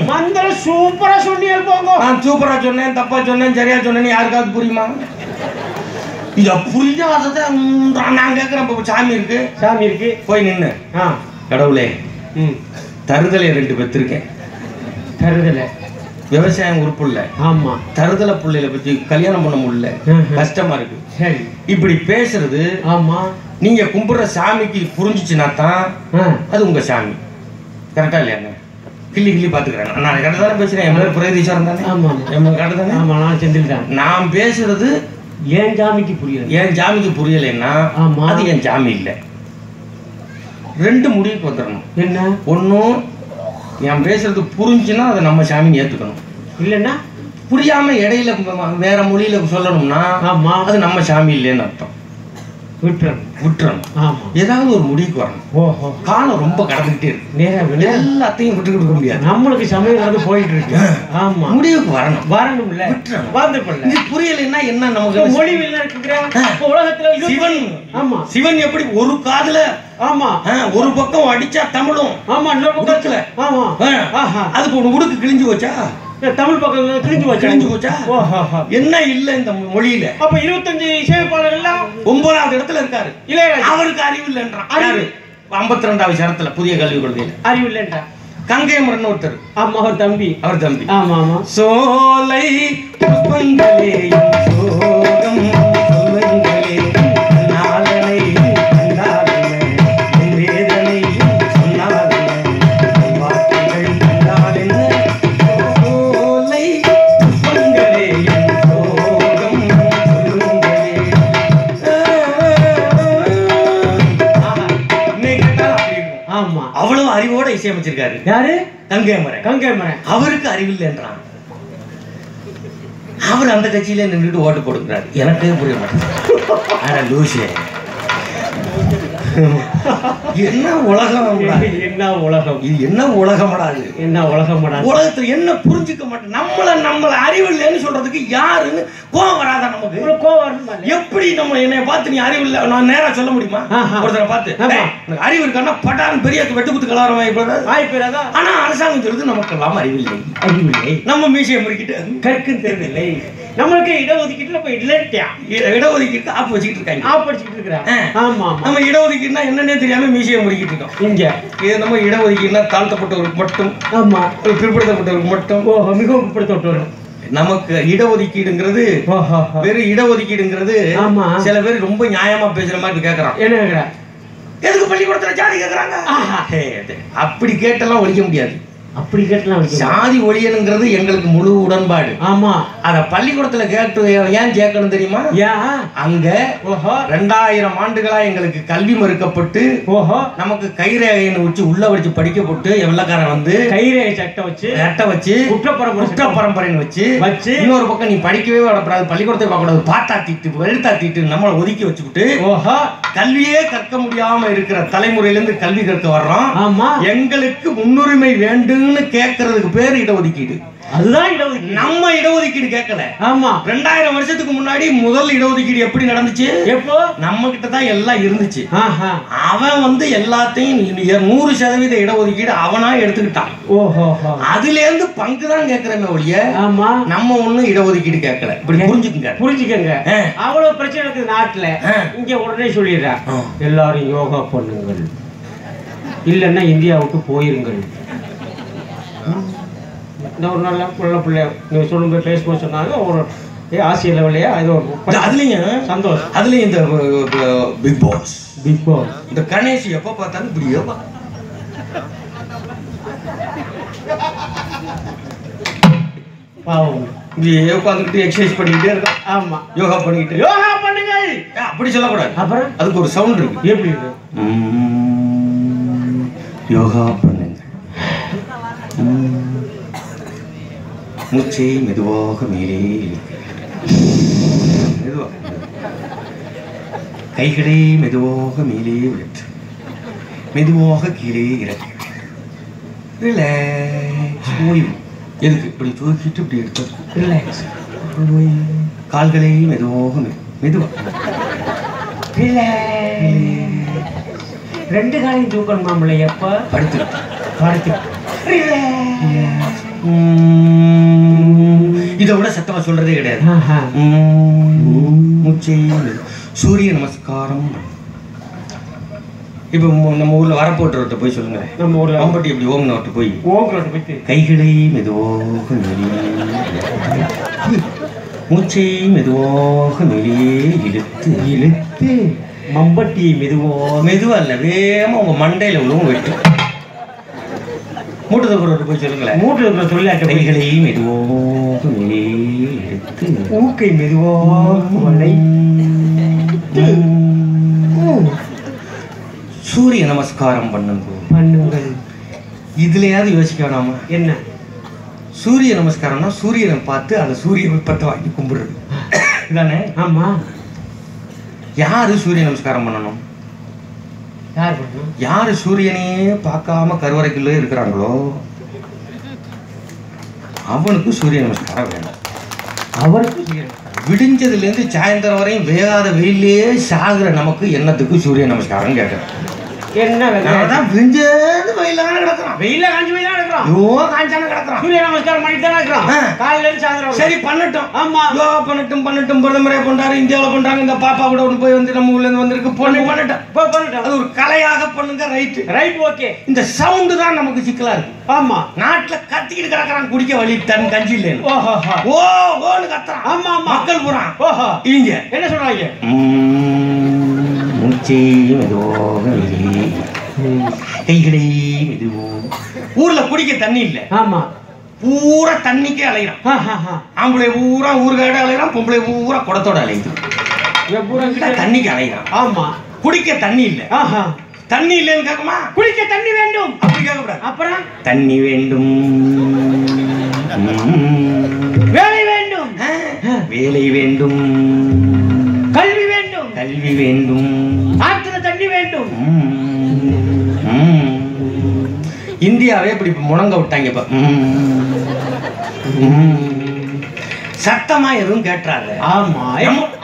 Speaker 2: மந்திரம் சூப்பரா சொன்னீங்க போங்க.
Speaker 1: நான் சூப்பரா சொன்னேன், தப்பா சொன்னேன், சரியா சொன்னேன் யாருக்காவது புரியுமா? இத புரியாதத நான் கேக்குறேன். சாமி இருக்கு போய் நின்னு கடவுளே தருதலை 2 பெற்றிருக்கேன். தருதலை விவசாயம் உறுப்பு இல்ல. ஆமா. தருதலை பிள்ளைகளை பத்தி கல்யாணம் பண்ண முடியல, கஷ்டமா இருக்கு. சரி இப்படி பேசுறது. ஆமா. நீங்க கும்பிடுற சாமிக்கு புரிஞ்சிச்சுன்னா தான் அது உங்க சாமி. கரெக்டா இல்லையாங்க? கிள்ளி கிள்ளி பாத்துக்கிறேன். நான் கரெக்டா தானே பேசுறேன். என் பேர் பிரகதீஸ்வரன் தானே? ஆமா. கரெக்டா தானே? ஆமா. நான் செந்தில் தான். நான் பேசுறது என் சாமிக்கு புரியல. என் சாமிக்கு புரியலைன்னா அது என் சாமி இல்லை. 2 முடிவுக்கு வந்துடணும். என்ன? ஒன்னும் என் பேசுறது புரிஞ்சுன்னா அதை நம்ம சாமின்னு ஏத்துக்கணும். இல்லைன்னா புரியாம இடையில வேற மொழியில சொல்லணும்னா அது நம்ம சாமி இல்லைன்னு அர்த்தம். விட்டுறணும். ஏதாவது ஒரு முடிவுக்கு வரணும். காலம் ரொம்ப கடந்துகிட்டே இருக்கு. எல்லாத்தையும் விட்டு கொடுக்க முடியாது. நம்மளுக்கு சமயம் கடந்து போயிட்டு இருக்கு. ஆமா. முடிவுக்கு வரணும். இல்ல விட்டுறணும். புரியலைன்னா என்ன நமக்கு மொழி உலகத்துல சிவன். ஆமா. சிவன் எப்படி ஒரு காதுல ஆமா ஒரு பக்கம் அடிச்சா தமிழும் ஆமா இன்னொரு பக்கத்துல ஆமா அதுக்கு ஒரு உடுக்கு கிழிஞ்சு போச்சா? தமிழ் பக்கம் கிழிஞ்சு போச்சா? என்ன இல்ல இந்த மொழியில. அப்ப 25 இசையமைப்பாளர் எல்லாம் 9வது இடத்துல இருக்காரு. இளையராஜா அவருக்கு அறிவு இல்லைன்றான். 52வது சரத்துல புதிய கல்விக் கொள்கையில அறிவு இல்லைன்றான். கங்கை மரன் ஒருத்தர். ஆமா. அவர் தம்பி. ஆமா ஆமா. சோலை புஷ்பங்களே சோகம் சொல்லுங்களே நாளனை கண்டாலே வேதனை சொன்னாலே வார்த்தைகள் கண்டாலே சோலை புஷ்பங்களே சோகம் சொல்லுங்களே. ஆமா. அவ்வளவு அறிவோட இசையமைச்சிருக்காரு. யாரு? கங்கை மரன். அவருக்கு அறிவில்லைன்றான். அவர் அந்த கட்சியில நின்றுட்டு ஓட்டு கொடுக்கிறார். எனக்கே புரிய மாட்டேன். லூசே என்ன உலகம்? என்ன உலகம் இது? என்ன உலகமடாது? என்ன உலகமடாது? உலகத்துல என்ன புரிஞ்சுக்க மாட்டேன். நம்மள அறிவு இல்லைன்னு சொல்றதுக்கு யாருன்னு கோவம் வராதா நமக்கு? கோவம் எப்படி? நம்ம என்னை பார்த்து நீ அறிவு இல்லை நான் நேரா சொல்ல முடியுமா? ஒருத்தரை பார்த்து அறிவு இருக்கான்னா பட்டான்னு பெரிய வெட்டு குத்து கலவரம் வாய்ப்பு. ஆனா அரசாங்கம் சொல்றது நமக்கு எல்லாம் அறிவில்லை. நம்ம மீசையை முறுக்கிட்டு கற்கும் தெரியவில்லை. நம்மளுக்கு இடஒதுக்கீட்டுல போய் இடஒதுக்கீட்டு ஆப்பு வச்சுக்கிட்டு இருக்காங்க. ஆப்பு வச்சுக்கிட்டு இருக்கிறாங்க. ஆமா. நம்ம இடஒதுக்கீடுனா என்னன்னே தெரியாம மீசையை முறுக்கிட்டு இருக்கோம். இங்க இது நம்ம இடஒதுக்கீடுனா தாழ்த்தப்பட்டவருக்கு மட்டும். ஆமா. பிற்படுத்தப்பட்டவருக்கு மட்டும். மிகவும் பிற்படுத்தப்பட்டவர். நமக்கு இடஒதுக்கீடுங்கிறது வெறும் இடஒதுக்கீடுங்கிறது சில பேர் ரொம்ப நியாயமா பேசுற மாதிரி கேட்கறான். என்ன கேட்கறான்? எதுக்கு பள்ளிக்கூடத்துல ஜாதி கேட்கறாங்க? அப்படி கேட்டெல்லாம் ஒழிக்க முடியாது. அப்படி கேட்டலாம். சாதி ஒழியனுங்கிறது எங்களுக்கு முழு உடன்பாடு. ஆமா. அத பள்ளிக்கூடத்துல கேட்டு ஏன் கேட்கணும் தெரியுமா? அங்க 2000 ஆண்டுகளா எங்களுக்கு கல்வி மறுக்கப்பட்டு நமக்கு கைரேகைன்னு வச்சு உள்ள வச்சு படிக்கப்பட்டு வெள்ளக்காரன் வந்து கைரேகை சட்டை வச்சு குற்ற பரம்பரைன்னு வச்சு இன்னொரு பக்கம் நீ படிக்கவே விடக்கூடாது, பள்ளிக்கூடத்தை பார்க்கக்கூடாது, பாட்டா தீட்டு எழுத்தா தீட்டு நம்மளை ஒதுக்கி வச்சுக்கிட்டு கல்வியே கற்க முடியாம இருக்கிற தலைமுறையில இருந்து கல்வி கற்க வர்றோம். எங்களுக்கு முன்னுரிமை வேண்டும் இருக்குன்னு கேட்கறதுக்கு பேர் இடஒதுக்கீடு.
Speaker 2: அதுதான் இடஒதுக்கீடு.
Speaker 1: நம்ம இடஒதுக்கீடு கேட்கல.
Speaker 2: ஆமா,
Speaker 1: 2000 வருஷத்துக்கு முன்னாடி முதல் இடஒதுக்கீடு எப்படி நடந்துச்சு?
Speaker 2: எப்போ?
Speaker 1: நம்ம கிட்ட தான் எல்லாம் இருந்துச்சு. அவன் வந்து எல்லாத்தையும் 100% இடஒதுக்கீடு அவனா எடுத்துக்கிட்டான்.
Speaker 2: ஓஹோ,
Speaker 1: அதுல இருந்து பங்கு தான் கேட்கிறமே ஒழிய
Speaker 2: ஆமா
Speaker 1: நம்ம ஒண்ணும் இடஒதுக்கீடு கேட்கல. இப்படி புரிஞ்சுக்கங்க.
Speaker 2: அவ்வளவு பிரச்சனை இருக்கு நாட்டுல. இங்க உடனே சொல்லிடுறேன், எல்லாரும் யோகா பண்ணுங்கள், இல்லைன்னா இந்தியா விட்டு போயிருங்கள். இந்த ஒரு நல்ல பிள்ளை நீங்க சொல்லும்போது பேசும்போது சொன்னாங்க, ஒரு ஆசிய லெவல்லையா அது ஒரு
Speaker 1: அதுலயும்
Speaker 2: சந்தோஷம்.
Speaker 1: அதுலயும் இந்த பிக் பாஸ் இந்த கணேஷ் எப்ப பார்த்தாலும் இப்படியோ
Speaker 2: பாவம்
Speaker 1: இப்படியே உட்காந்துக்கிட்டு எக்ஸசைஸ் பண்ணிக்கிட்டே இருக்கான்.
Speaker 2: ஆமா,
Speaker 1: யோகா பண்ணிக்கிட்டு.
Speaker 2: யோகா பண்ணுங்கள்
Speaker 1: அப்படி சொல்லக்கூடாது.
Speaker 2: அப்புறம்
Speaker 1: அதுக்கு ஒரு சவுண்ட் இருக்கு.
Speaker 2: எப்படி இருக்கு?
Speaker 1: யோகா பண்ணுங்க, மூச்சை மெதுவாக மேலே மெதுவா, கைகளை மெதுவாக மேலே விட்டு மெதுவாக கீழே இறக்கி ரிலாக்ஸ். ஓய்வு. எதுக்கு இப்படி தூக்கிட்டு இப்படி எடுத்து ரிலாக்ஸ். கால்களை மெதுவாக மெதுவா
Speaker 2: ரெண்டு காலையும் தூக்கணும் மாமலை. எப்ப
Speaker 1: படுத்து
Speaker 2: படுத்து
Speaker 1: இதை விட சத்தமா சொல்றதே கிடையாது. மூச்சை சூரிய நமஸ்காரம். இப்ப நம்ம ஊர்ல வரப்போட்டு போய் சொல்லுங்க. நம்ம ஊர்ல அம்பட்டி இப்படி ஓங்கனோட்டு போய் போய் கைகளை மெதுவாக மூச்சை மெதுவாக வெளியே இழுத்து இழுத்து மம்பட்டியை மெதுவா இல்ல வேகமா உங்க மண்டையில உள்ளவங்க வெட்டு. மூட்டுதல் போய் சொல்லுங்களேன். மூட்டுதல் சொல்லி கைகளை மெதுவாக வெளியே எடுத்து மூக்கை மெதுவாக சூரிய நமஸ்காரம் பண்ணுங்கள். இதுலயாவது யோசிக்க வேணாமா? என்ன சூரிய நமஸ்காரம்னா சூரியனை பார்த்து அந்த சூரிய வெப்பத்தை வாங்கி கும்பிடுறது தானே? ஆமா. யாரு சூரிய நமஸ்காரம் பண்ணணும்? யாரு சூரியனையே பார்க்காம கருவறைக்குள்ளே இருக்கிறாங்களோ அவனுக்கு சூரிய நமஸ்காரம் வேணும். அவருக்கு விடிஞ்சதுல இருந்து சாயந்தரம் வரையும் வேகாத வெயிலே சாகுற நமக்கு என்னத்துக்கு சூரிய நமஸ்காரம் கேட்கறேன்? என்ன விடிஞ்சது வெயிலான கிடக்குறான், வெயில காஞ்சி வெயிலான கிடக்குறான், யோ காஞ்சான கிடக்குறான், சூரிய நமஸ்காரம் பண்ணிட்டு தான் இருக்கிறான் காலையில இருந்து சாயந்தரம். சரி பண்ணட்டும். ஆமா, யோகா பண்ணட்டும். பிரதமரே பண்றாரு, இந்தியாவில் பண்றாங்க. இந்த பாப்பா கூட ஒன்று போய் வந்து நம்ம ஊர்ல இருந்து வந்திருக்கு. பண்ணட்டும். அது ஒரு கலையாக பண்ணுங்க. Right okay. இந்த சவுண்டு தான் நமக்கு சிக்கலா இருக்கு. ஆமா, நாட்டுல கத்திக்கிட்டு கிடக்குறான், குடிக்க வழி தன் கஞ்சி இல்லைன்னு ஓன்னு கத்துறான். ஆமா, மக்கள் பூரா இங்க என்ன சொல்றாங்க? மூச்சை மெதுவாக கைகளை மெதுவாக. ஊர்ல குடிக்க தண்ணி இல்ல. ஆமா, பூரா தண்ணிக்கே அலைகிறான். ஆம்பளை பூரா ஊருக்காட அலைகிறான், பொம்பளை பூரா குடத்தோட அலையுது. தண்ணிக்கு அலைகிறான். ஆமா, குடிக்க தண்ணி இல்ல. தண்ணி இல்லைன்னு கேட்குமா? குடிக்க தண்ணி வேண்டும் அப்படி கேட்கக்கூடாது. அப்புறம் தண்ணி வேண்டும், வேலை வேண்டும், வேலை வேண்டும், கல்வி வேண்டும், கல்வி வேண்டும், ஆற்றுல தண்ணி வேண்டும். இந்தியாவே இப்படி முழங்க விட்டாங்க. இப்ப சத்தமா எதுவும் கேட்டுறாங்க. ஆமா,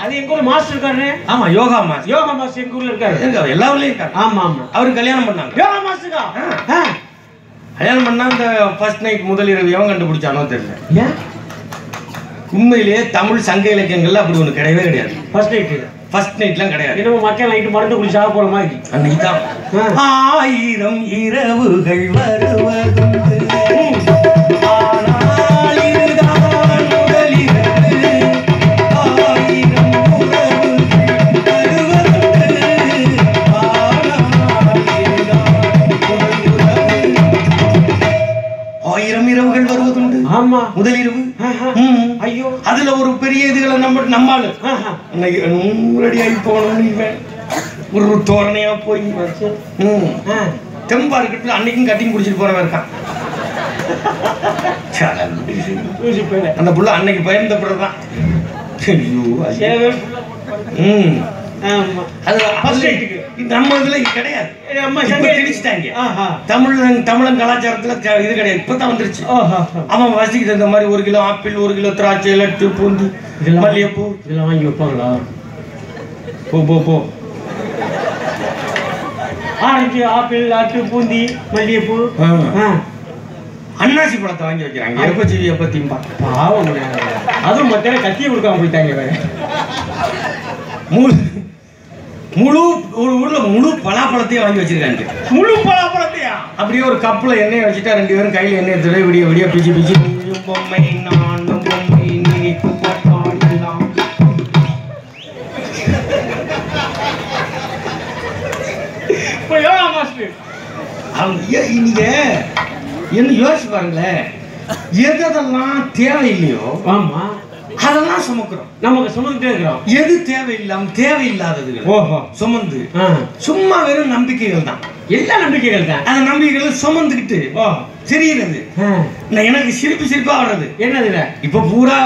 Speaker 1: அது எங்க ஊர்ல மாஸ்டர் இருக்காரு. ஆமா, யோகா மாஸ்டர் எங்க ஊர்ல இருக்காரு. எல்லா ஊர்லயும் இருக்காரு. ஆமா ஆமா, அவரு கல்யாணம் பண்ணாங்க. யோகா மாஸ்டருக்கா கல்யாணம் பண்ணா இந்த ஃபர்ஸ்ட் நைட் முதல் இரவு எவன் கண்டுபிடிச்சானோ தெரியல. உண்மையிலேயே தமிழ் சங்க இலக்கியங்கள்ல அப்படி ஒண்ணு கிடையவே கிடையாது. ஃபர்ஸ்ட் நைட்லாம் கிடையாது. இன்னும் மக்கள் நைட்டு மருந்து குடிச்சா போற மாதிரி அன்னைக்கு தான் 1000 இரவுகள் வருவதுண்டு. ஆமா, முதல் இரவு. ஐயோ, அதுல ஒரு பெரிய இதுகளை நம்மாலு ரெடி ஆகி போகணும். ஒரு தோரணையா போய் தெம்பா இருக்கட்டும். அன்னைக்கும் கட்டிங் குடிச்சிட்டு போறவன் இருக்கான். அந்த புள்ள அன்னைக்கு பயந்தப்படுறதான்.
Speaker 2: ஆமா
Speaker 1: அது
Speaker 2: ஃபர்ஸ்ட் எய்டுக்கு
Speaker 1: நம்ம இதுல கிடையாது.
Speaker 2: நம்ம
Speaker 1: இப்ப திணிச்சிட்டாங்க. தமிழன் கலாச்சாரத்துல இது கிடையாது. இப்பதான் வந்துருச்சு. அவன் வசதிக்கு தகுந்த மாதிரி 1 கிலோ ஆப்பிள், 1 கிலோ திராட்சை, லட்டு, பூந்தி, மல்லிகைப்பூ
Speaker 2: இதெல்லாம் வாங்கி வைப்பாங்களா?
Speaker 1: போ
Speaker 2: ஆரஞ்சு, ஆப்பிள், லட்டு, பூந்தி, மல்லிகைப்பூ,
Speaker 1: அன்னாசி பழத்தை வாங்கி வைக்கிறாங்க. எப்ப பத்தியும்
Speaker 2: பாவம். அதுவும் மத்தியான கத்தியை கொடுக்காம போயிட்டாங்க. வேற
Speaker 1: முழு ஒரு ஊர்ல முழு பலாப்பழத்தையும் வாங்கி வச்சிருக்காங்க.
Speaker 2: முழு பலாப்பழத்தையா?
Speaker 1: அப்படியே ஒரு கப்புல எண்ணெய் வச்சுட்டா 2 பேரும் கையில எண்ணெய் எடுத்து விடிய விடிய பிச்சு பிச்சு நீயும் பொம்மை நானும் பொம்மை நீக்கு போட்டாடலாம். நீங்க என்ன யோசிச்சு பாருங்களேன். எதெல்லாம் தேவையில்லையோ
Speaker 2: ஆமா
Speaker 1: அதெல்லாம் சுமக்கிறோம்.
Speaker 2: நமக்கு சுமந்துட்டே இருக்கிறோம்.
Speaker 1: எது தேவையில்லாதது சுமந்து சும்மா வெறும் நம்பிக்கைகள் தான்.
Speaker 2: எல்லா நம்பிக்கைகள் தான்.
Speaker 1: அந்த நம்பிக்கைகள் சுமந்துக்கிட்டு தெரியுறது. எனக்கு சிரிப்பா வர்றது என்னது? இப்ப பூரா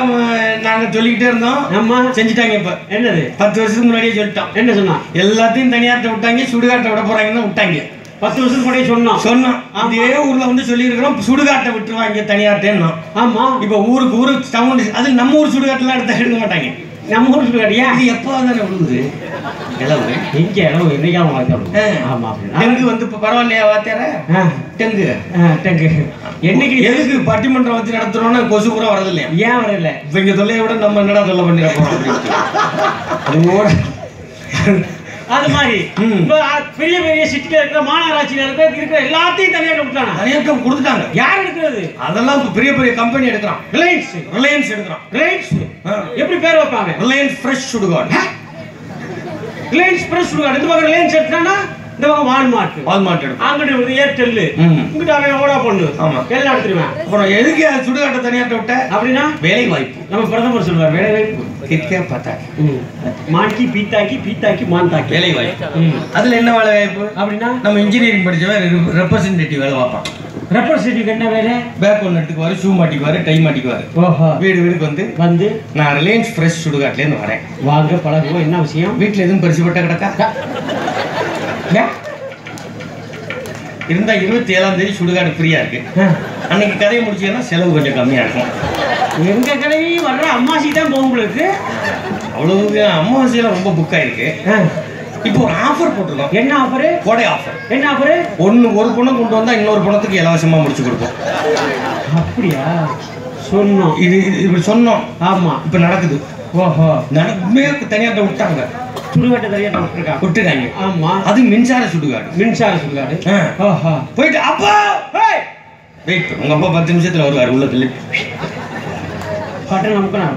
Speaker 1: நாங்க சொல்லிக்கிட்டே இருந்தோம். நம்ம செஞ்சுட்டாங்க. இப்ப என்னது? 10 வருஷத்துக்கு முன்னாடியே சொல்லிட்டோம். என்ன சொன்னா? எல்லாத்தையும் தனியார்ட்ட விட்டாங்க, சுடுகாட்டை விட போறாங்கன்னு விட்டாங்க. 10 வருஷத்துக்கு முன்னாடியே சொன்னோம். இதே ஊர்ல வந்து சொல்லி இருக்கிறோம், சுடுகாட்டை விட்டுருவாங்க தனியார்ட்டேன்னு. ஆமா. இப்ப ஊருக்கு டவுன், அது நம்ம ஊர் சுடுகாட்டுலாம் எடுக்க மாட்டாங்க. நம்ம ஊர் சுடுகாட்டியா? இது எப்போ தானே விழுகுது இளவு? எங்க இளவு என்னைக்காம வளர்க்கணும். ஆமா. டெங்கு வந்து இப்ப பரவாயில்லையா வாத்தியார? டெங்கு என்னைக்கு எதுக்கு பட்டிமன்றம் வச்சு நடத்துறோம்னா கொசு கூட வரது இல்லையா? ஏன் வரல? இப்ப இங்க தொல்லையை விட நம்ம என்னடா தொல்லை பண்ணிட போறோம் அப்படின்ட்டு. அது மாதிரி பெரிய பெரிய சிட்டில இருக்கிற மாநகராட்சியில இருக்கிற எல்லாத்தையும் தனியாக விட்டாங்க. தனியாக கொடுத்துட்டாங்க. யார் எடுக்கிறது? அதெல்லாம் பெரிய பெரிய கம்பெனி எடுக்கிறான். ரிலையன்ஸ் எடுக்கிறான். ரிலையன்ஸ் எப்படி பேர் வைப்பாங்க? ரிலையன்ஸ் ஃப்ரெஷ் சுடுகாடு. ரிலையன்ஸ் ஃப்ரெஷ் சுடுகாடு. இந்த பக்கம் ரிலையன்ஸ் எடுத்தானா இந்த பக்கம் வால்மார்ட் எடுக்கும். அங்கிட்டு வந்து ஏர்டெல், இங்கிட்ட அவன் ஓடா பண்ணு. ஆமா, எல்லாம் எடுத்துருவேன். அப்புறம் எதுக்கு சுடுகாட்டை தனியாட்ட விட்ட அப்படின்னா வேலை வாய்ப்பு. நம்ம பிரதமர் சொல்வார் வேலை வாய்ப்பு. கிட்டே பார்த்தா மாட்டி பீத்தாக்கி மாந்தாக்கி வேலை வாய்ப்பு. அதுல என்ன வேலை வாய்ப்பு அப்படின்னா நம்ம இன்ஜினியரிங் படிச்சவன் ரெப்ரசன்டேட்டிவ் வேலை பார்ப்பான். ரெப்ரசன்டேட்டிவ் என்ன வேலை? பேக் ஒன்று எடுத்துக்குவாரு, ஷூ மாட்டிக்குவாரு, டை மாட்டிக்குவாரு. ஓஹோ. வீடுக்கு வந்து நான் ரிலையன்ஸ் ஃப்ரெஷ் சுடுகாட்டுலேருந்து வரேன், வாங்க பழகுவோம். என்ன விஷயம்? வீட்டில் எதுவும் பரிசுப்பட்ட கிடக்கா இருந்தா 27ஆம் தேதி சுடுகாடு ஃப்ரீயா இருக்கு. அன்னைக்கு கதையை முடிச்சேன்னா செலவு கொஞ்சம் கம்மியா இருக்கும். எங்க கடையும் வர்ற அம்மாசி தான் போகும்போது அவ்வளவு அம்மாவாசையில ரொம்ப புக் ஆயிருக்கு. இப்போ ஒரு ஆஃபர் போட்டிருக்கோம். என்ன ஆஃபர்? கோடை ஆஃபர். என்ன ஆஃபர்? ஒரு பணம் கொண்டு வந்தா இன்னொரு பணத்துக்கு இலவசமா முடிச்சு கொடுப்போம். அப்படியா சொன்னோம்? இது இப்படி சொன்னோம். ஆமா, இப்ப நடக்குது. ஓஹோ. நடக்குமே தனியாட்ட விட்டாங்க. சுடுகாட்டை தனியாட்ட விட்டுருக்காங்க. ஆமா, அது மின்சார சுடுகாடு. ஓஹோ. போயிட்டு அப்பா வெயிட், உங்க அப்பா 10 நிமிஷத்துல வருவார். உள்ள தள்ளி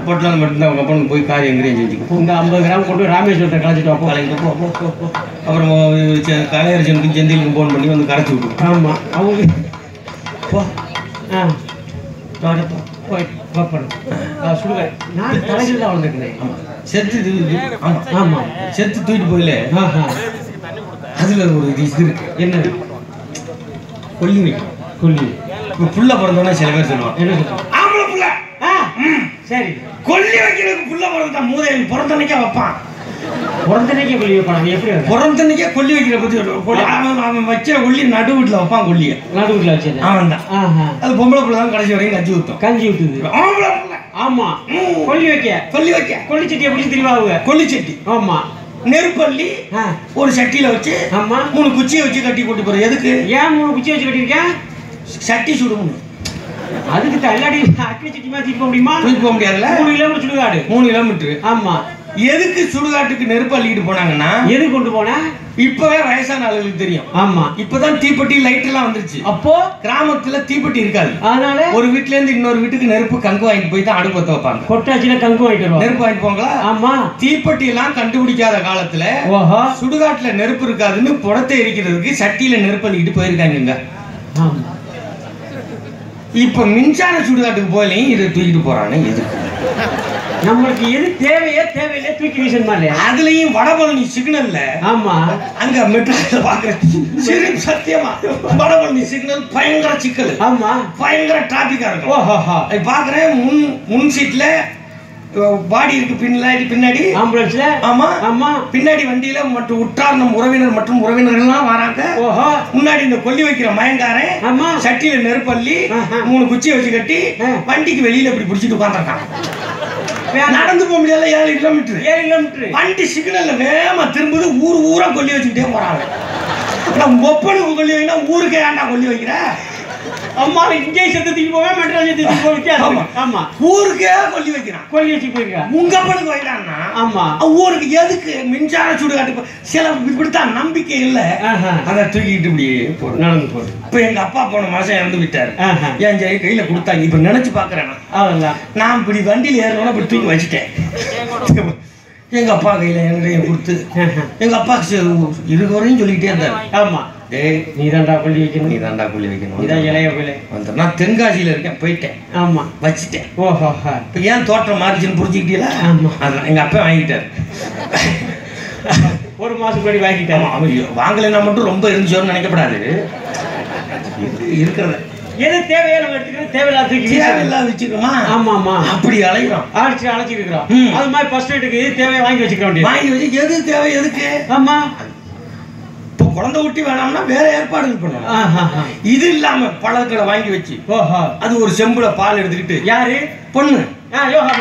Speaker 1: பொட்டலாம் மட்டும்தான் உங்க அப்பா போய் காரியம் எங்கேயும் செஞ்சுக்கோ. இந்த 50 கிராம் கொண்டு ராமேஸ்வரத்தை கலைச்சிட்டு அப்போ கலைங்க. அப்புறம் கலையரசனுக்கும் செந்திலுக்கும் ஃபோன் பண்ணி வந்து கரைச்சி விட்டு. ஆமா, அவங்க போ சுடுகாடு நான் தலைகள் தான் வளர்ந்துருக்கேன். ஆமாம், செத்து தூக்கிட்டு போயில அதுல ஒரு இது இருக்கு. என்ன? கொல்லி வைக்கும். இப்போ புள்ள பிறந்தோன்னா சில பேர் சொல்லுவாங்க என்ன சொல்லுவாங்க? ஆம்பளை புள்ள. சரி, கொல்லி வைக்கிறதுக்கு புள்ள பிறந்தா மூதையை பிறந்தன்னைக்கே வைப்பான். பிறந்தன்னைக்கே கொல்லி வைப்பான். எப்படி பிறந்தன்னைக்கே கொல்லி வைக்கிற பத்தி அவன் வச்ச கொல்லி நடு வீட்டில் வைப்பான். கொல்லியை நடு வீட்டில் வச்சு அவன் தான். அது பொம்பளை பிள்ளை தான் கடைசி வரைக்கும் கஞ்சி ஊற்றுது. ஆம்பளை பிள்ளை. ஆமா, கொல்லி வைக்க கொல்லிச்சட்டி எப்படி தெரியுவாங்க? கொல்லிச்சட்டி. ஆமா, நெருப்பள்ளி ஒரு சட்டியில வச்சு 3 குச்சியை வச்சு கட்டி கொண்டு போற. எதுக்கு? ஏன் 3 குச்சியை வச்சு கட்டிருக்கேன்? சட்டி சுடுமுன்னு. அதுக்கு தள்ளாடி அக்கி சட்டி மாதிரி தூக்க முடியுமா? தூக்க போக முடியாதுல்ல. 3 கிலோமீட்டர் சுடுகாடு. 3 கிலோமீட்டர். ஆமா. எதுக்கு சுடுகாட்டுக்கு நெருப்பு அள்ளிட்டு போனாங்கன்னா எதுக்கு கொண்டு போன? இப்பவே வயசான ஆளுகளுக்கு தெரியும். ஆமா, இப்பதான் தீப்பெட்டி லைட் எல்லாம் வந்துருச்சு. அப்போ கிராமத்துல தீப்பெட்டி இருக்காது. அதனால ஒரு வீட்ல இருந்து இன்னொரு வீட்டுக்கு நெருப்பு கங்கு வாங்கிட்டு போய் தான் அடுப்பு பத்த வைப்பாங்க. கொட்டாச்சில கங்கு வாங்கிட்டு நெருப்பு வாங்கிட்டு போங்களா? ஆமா. தீப்பெட்டி எல்லாம் கண்டுபிடிக்காத காலத்துல சுடுகாட்டுல நெருப்பு இருக்காதுன்னு புடத்தை எரிக்கிறதுக்கு சட்டியில நெருப்பு அள்ளிட்டு போயிருக்காங்க. ஆமா, இப்ப மின்சார சுடுகாட்டுக்கு போயிலையும் இதை தூக்கிட்டு போறானே. எதுக்கு? நம்மளுக்கு எது தேவையில்லை தூக்கி வீசணுமா இல்லையா? அதுலயும் வடபழனி சிக்னல்ல. ஆமா, அங்க மெட்ரோல பாக்குறேன். சத்தியமா வடபழனி சிக்னல் பயங்கர சிக்கல். ஆமா, பயங்கர டிராபிக்கா இருக்கும். ஓஹோ. பாக்குறேன் முன் சீட்ல பாடி இருக்கு பின்னாடி
Speaker 2: ஆம்புலன்ஸ்ல.
Speaker 1: ஆமா
Speaker 2: ஆமா.
Speaker 1: பின்னாடி வண்டியில மற்றும் உற்றார் நம் உறவினர் மற்றும் உறவினர்கள்லாம் வராங்க.
Speaker 2: ஓஹோ.
Speaker 1: முன்னாடி இந்த கொல்லி வைக்கிற மயங்காரன்
Speaker 2: ஆமா
Speaker 1: சட்டியில நெருப்பள்ளி 3 குச்சியை வச்சு கட்டி வண்டிக்கு வெளியில இப்படி பிடிச்சிட்டு உட்காந்துருக்கான். நடந்து போக முடியல. 7 கிலோமீட்டர் வண்டி சிக்னல்ல வேகமா திரும்புது. ஊரா கொல்லி வச்சுக்கிட்டே போறாங்க. ஒப்பனுக்கு கொல்லி வைக்கினா ஊருக்கே ஏன்டா கொல்லி வைக்கிற?
Speaker 2: அம்மா இங்கே சத்தத்துக்கு போவே மெட்ராஸ் சத்தத்துக்கு போவே. ஆமா ஆமா ஊருக்கே கொல்லி வைக்கிறான். கொல்லி வச்சு போயிருக்கான். உங்க அப்பனுக்கு வைக்கிறான்னா ஆமா ஊருக்கு எதுக்கு மின்சார சுடுகாட்டு சில இப்படித்தான் நம்பிக்கை இல்ல. அதை தூக்கிட்டு இப்படி நடந்து போகுது. இப்ப எங்க அப்பா போன மாசம் இறந்து விட்டாரு. என் ஜெய கையில கொடுத்தாங்க. இப்ப நினைச்சு பாக்குறேன் நான் இப்படி வண்டியில ஏறணும் இப்படி தூக்கி வச்சுட்டேன். எங்க அப்பா கையில எங்களையும் கொடுத்து எங்க அப்பாக்கு இருவரையும் சொல்லிக்கிட்டே இருந்தாரு. ஆமா நீ தாண்டா கொல்லி வைக்கணும், நீ தாண்டா கொல்லி வைக்கணும், இதான் இளைய கொலை வந்து. நான் தென்காசியில இருக்கேன், போயிட்டேன். ஆமா வச்சுட்டேன். ஓஹோ. இப்போ ஏன் தோற்றம் மாறிச்சுன்னு புரிஞ்சுக்கிட்டீங்களா? ஆமா அதான் எங்க அப்பா வாங்கிட்டாரு. 1 மாசம் முன்னாடி வாங்கிட்டாரு. அவன் வாங்கலைன்னா மட்டும் ரொம்ப இருந்துச்சோன்னு நினைக்கப்படாது. இருக்கிறத எது தேவையோ நம்ம எடுத்துக்கிறோம், தேவையில்லாத வச்சுக்கிறோமா? ஆமா ஆமா அப்படி அழைக்கிறோம், அழைச்சிருக்கிறோம். அது மாதிரி ஃபர்ஸ்ட் எய்டுக்கு எது தேவையை வாங்கி வச்சுக்கிறோம். வாங்கி வச்சு எது தேவை எதுக்கு? ஆமா இப்போ குழந்தை ஊட்டி வேணாம்னா வேற ஏற்பாடுகள் பண்ணணும். இது இல்லாம பழங்களை வாங்கி வச்சு அது ஒரு செம்புல பால் எடுத்துக்கிட்டு யாரு பொண்ணு யோகா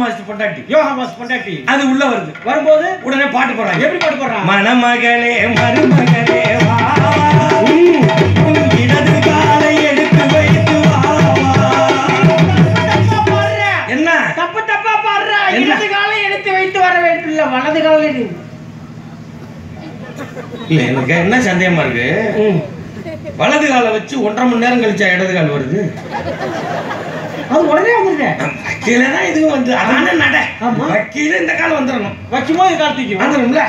Speaker 2: மாஸ்டர் பொண்டாட்டி அது உள்ள வருது. வரும்போது உடனே பாட்டு போடுறாங்க. எப்படி பாட்டு போடுறாங்க? மணமகளே மருமகளே வா இடது காலை எடுத்து வைத்து என்ன தப்பா பாடுற? இடது காலை எடுத்து வைத்து வர வேண்டும் இல்ல வலது காலை. இல்ல எனக்கு என்ன சந்தேகமா இருக்கு, வலது காலை வச்சு 1.5 மணி நேரம் கழிச்சா இடது கால் வருது? அது உடனே வந்துருங்க. வக்கீலதான் இதுவும் வந்து அதான நட. வக்கீல இந்த கால் வந்துடணும். வச்சுமோ இது கார்த்திக்கு வந்துடும்ல.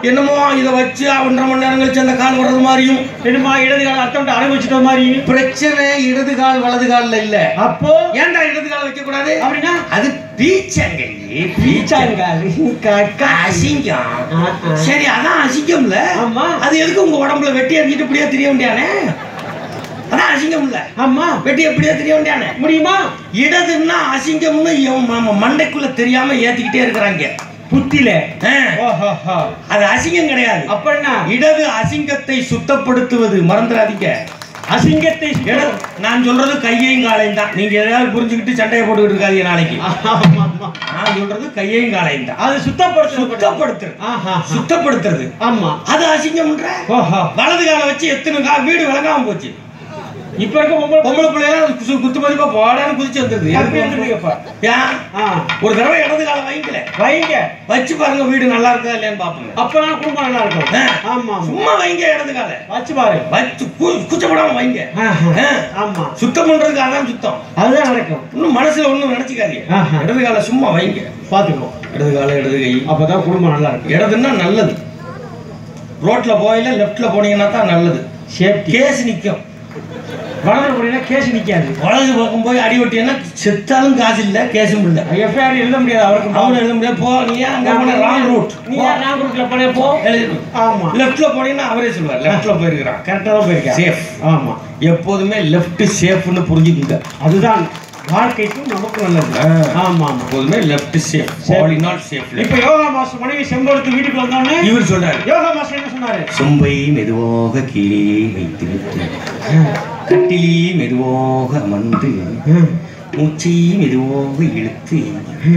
Speaker 2: என்னமோ இதை வச்சு 1.5 மணி நேரம் கழிச்சு அந்த கால் வர்றது மாதிரியும் என்னமா இடது கால் அர்த்தம் அனுபவிச்சுட்ட மாதிரி. பிரச்சனை இடது கால் வலது கால்ல இல்ல. அப்போ ஏன்டா இடது கால் வைக்க கூடாது அப்படின்னா அது பீச்சங்கல். அசிங்கம். சரி அதான் அசிங்கம்ல. அது எதுக்கு உங்க உடம்புல வெட்டி எறிஞ்சிட்டு இப்படியே தெரிய வேண்டியானே? அதான் அசிங்கம் இல்ல. ஆமா வெட்டி எப்படியே தெரிய வேண்டியானே முடியுமா? இடதுன்னா அசிங்கம்னு மண்டைக்குள்ள தெரியாம ஏத்திக்கிட்டே இருக்கிறாங்க புத்தில. அது அசிங்கம் கிடையாது. அப்படின்னா இடது அசிங்கத்தை சுத்தப்படுத்துவது மறந்துடாதீங்க. அசிங்கத்தை நான் சொல்றது கையையும் காலையும் தான். நீங்க எதாவது புரிஞ்சுக்கிட்டு சண்டையை போட்டுக்கிட்டு இருக்காதீங்க நாளைக்கு. நான் சொல்றது கையையும் காலையும் தான். அது சுத்தப்படுத்துறது. ஆமா அது அசிங்கம்ன்ற. வலது காலை வச்சு எத்தனை வீடு விளங்காம போச்சு. இப்ப இருக்க பொம்பளை பிள்ளைங்க குத்து மதிப்பா போடான்னு குதிச்சு வந்துருது. ஒரு தடவை இடது காலம் வைங்க வச்சு பாருங்க வீடு நல்லா இருக்கா இல்லையான்னு பாப்போங்க. அப்பதான் குடும்பம் நல்லா இருக்கும். ஆமா சும்மா வைங்க இடது காலை வச்சு பாரு. வச்சு குச்சப்படாம வைங்க. ஆமா சுத்தம் பண்றதுக்கு அதான் சுத்தம். அதுதான் நடக்கும். இன்னும் மனசுல ஒண்ணும் நினைச்சுக்காதீங்க. இடது காலை சும்மா வைங்க பாத்துக்கோ. இடது காலை இடது கை அப்பதான் குடும்பம் நல்லா இருக்கும். இடதுன்னா நல்லது. ரோட்ல போயில லெப்ட்ல போனீங்கன்னா தான் நல்லது. கேஸ் நிக்கும். வலது போனீங்கன்னா கேஸ் நிக்காது. வலது பக்கம் போய் அடி ஒட்டினா செத்தாலும் காசு இல்ல, கேஸும் இல்ல. எஃப்ஐஆர் எழுத முடியாது. அவருக்கு எழுத முடியாது. போ நீ அங்க போன ராங் ரூட். நீ ராங் ரூட்ல போனே போ எழுதி. ஆமா லெஃப்ட்ல போனீங்கன்னா அவரே சொல்வார் லெஃப்ட்ல போயிருக்கான். கரெக்டா தான் போயிருக்கான். சேஃப். ஆமா எப்போதுமே லெஃப்ட் சேஃப்னு புரிஞ்சுக்குங்க. அதுதான் வாழ்க்கைக்கும் நமக்கு நல்லது. ஆமா ஆமா எப்போதுமே left safe. All in all safe. இப்போ யோகா மாஸ்டர் மனைவி செம்படுத்து வீட்டுக்கு வந்தோடனே இவர் சொல்றாரு. யோகா மாஸ்டர் என்ன சொன்னாரு? சொம்பை மெதுவாக கீழே வைத்து விட்டு கட்டிலே மெதுவாக அமர்ந்து மூச்சை மெதுவாக இழுத்து